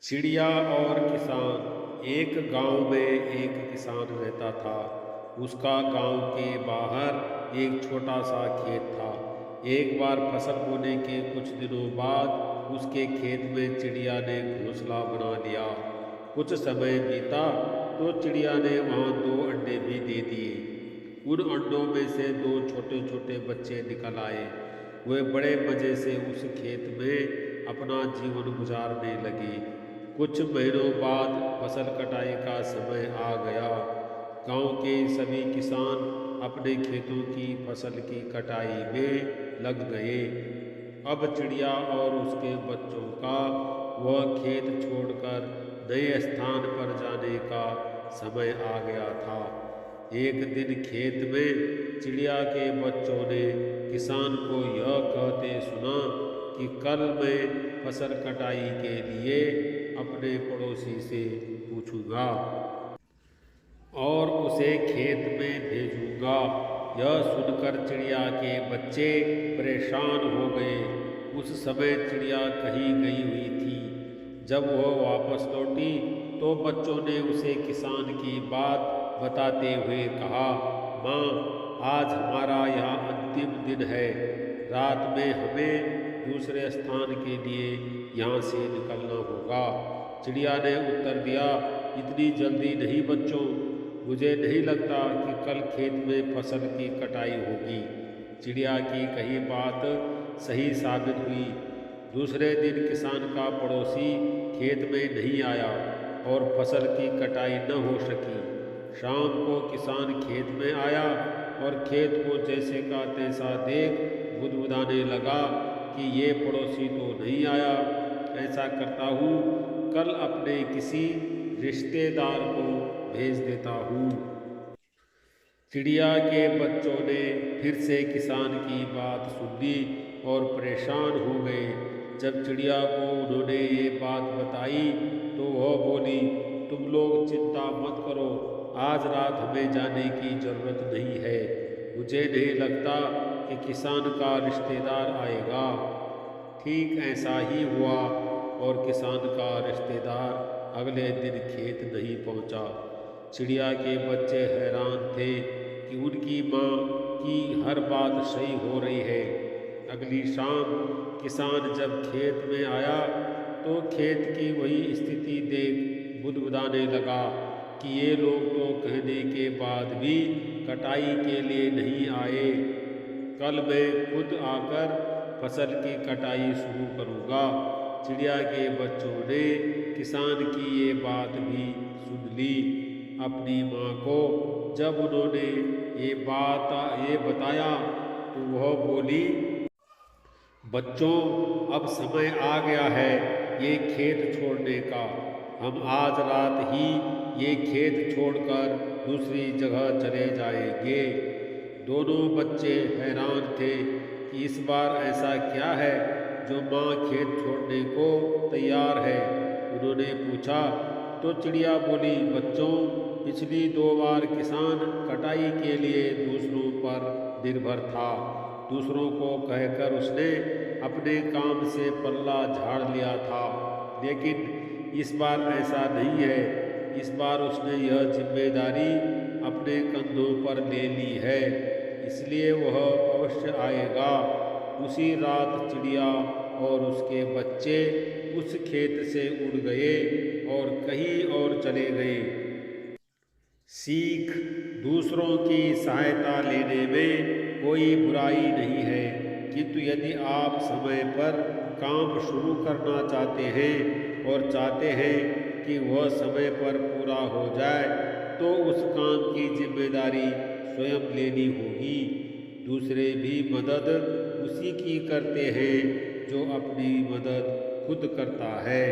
चिड़िया और किसान। एक गांव में एक किसान रहता था। उसका गांव के बाहर एक छोटा सा खेत था। एक बार फसल बोने के कुछ दिनों बाद उसके खेत में चिड़िया ने घोंसला बना लिया। कुछ समय बीता तो चिड़िया ने वहां 2 अंडे भी दे दिए। उन अंडों में से 2 छोटे छोटे बच्चे निकल आए। वे बड़े मजे से उस खेत में अपना जीवन गुजारने लगे। कुछ महीनों बाद फसल कटाई का समय आ गया। गांव के सभी किसान अपने खेतों की फसल की कटाई में लग गए। अब चिड़िया और उसके बच्चों का वह खेत छोड़कर नए स्थान पर जाने का समय आ गया था। एक दिन खेत में चिड़िया के बच्चों ने किसान को यह कहते सुना कि कल मैं फसल कटाई के लिए अपने पड़ोसी से पूछूंगा और उसे खेत में भेजूंगा। यह सुनकर चिड़िया के बच्चे परेशान हो गए। उस समय चिड़िया कहीं गई हुई थी। जब वह वापस लौटी तो बच्चों ने उसे किसान की बात बताते हुए कहा, माँ, आज हमारा यहाँ अंतिम दिन है। रात में हमें दूसरे स्थान के लिए यहाँ से निकलना होगा। चिड़िया ने उत्तर दिया, इतनी जल्दी नहीं बच्चों, मुझे नहीं लगता कि कल खेत में फसल की कटाई होगी। चिड़िया की कही बात सही साबित हुई। दूसरे दिन किसान का पड़ोसी खेत में नहीं आया और फसल की कटाई न हो सकी। शाम को किसान खेत में आया और खेत को जैसे का तैसा देख गुदगुदाने लगा कि ये पड़ोसी तो नहीं आया। ऐसा करता हूँ, कल अपने किसी रिश्तेदार को भेज देता हूँ। चिड़िया के बच्चों ने फिर से किसान की बात सुन ली और परेशान हो गए। जब चिड़िया को उन्होंने ये बात बताई तो वह बोली, तुम लोग चिंता मत करो, आज रात हमें जाने की जरूरत नहीं है। मुझे नहीं लगता कि किसान का रिश्तेदार आएगा। ठीक ऐसा ही हुआ और किसान का रिश्तेदार अगले दिन खेत नहीं पहुंचा। चिड़िया के बच्चे हैरान थे कि उनकी माँ की हर बात सही हो रही है। अगली शाम किसान जब खेत में आया तो खेत की वही स्थिति देख बुदबुदाने लगा कि ये लोग तो कहने के बाद भी कटाई के लिए नहीं आए। कल मैं खुद आकर फसल की कटाई शुरू करूँगा। चिड़िया के बच्चों ने किसान की ये बात भी सुन ली। अपनी माँ को जब उन्होंने ये बताया तो वह बोली, बच्चों, अब समय आ गया है ये खेत छोड़ने का। हम आज रात ही ये खेत छोड़कर दूसरी जगह चले जाएंगे। दोनों बच्चे हैरान थे कि इस बार ऐसा क्या है जो माँ खेत छोड़ने को तैयार है। उन्होंने पूछा तो चिड़िया बोली, बच्चों, पिछली 2 बार किसान कटाई के लिए दूसरों पर निर्भर था। दूसरों को कहकर उसने अपने काम से पल्ला झाड़ लिया था, लेकिन इस बार ऐसा नहीं है। इस बार उसने यह जिम्मेदारी अपने कंधों पर ले ली है, इसलिए वह अवश्य आएगा। उसी रात चिड़िया और उसके बच्चे उस खेत से उड़ गए और कहीं और चले गए। सीख, दूसरों की सहायता लेने में कोई बुराई नहीं है, किंतु यदि आप समय पर काम शुरू करना चाहते हैं और चाहते हैं कि वह समय पर पूरा हो जाए तो उस काम की जिम्मेदारी स्वयं लेनी होगी। दूसरे भी मदद उसी की करते हैं जो अपनी मदद खुद करता है।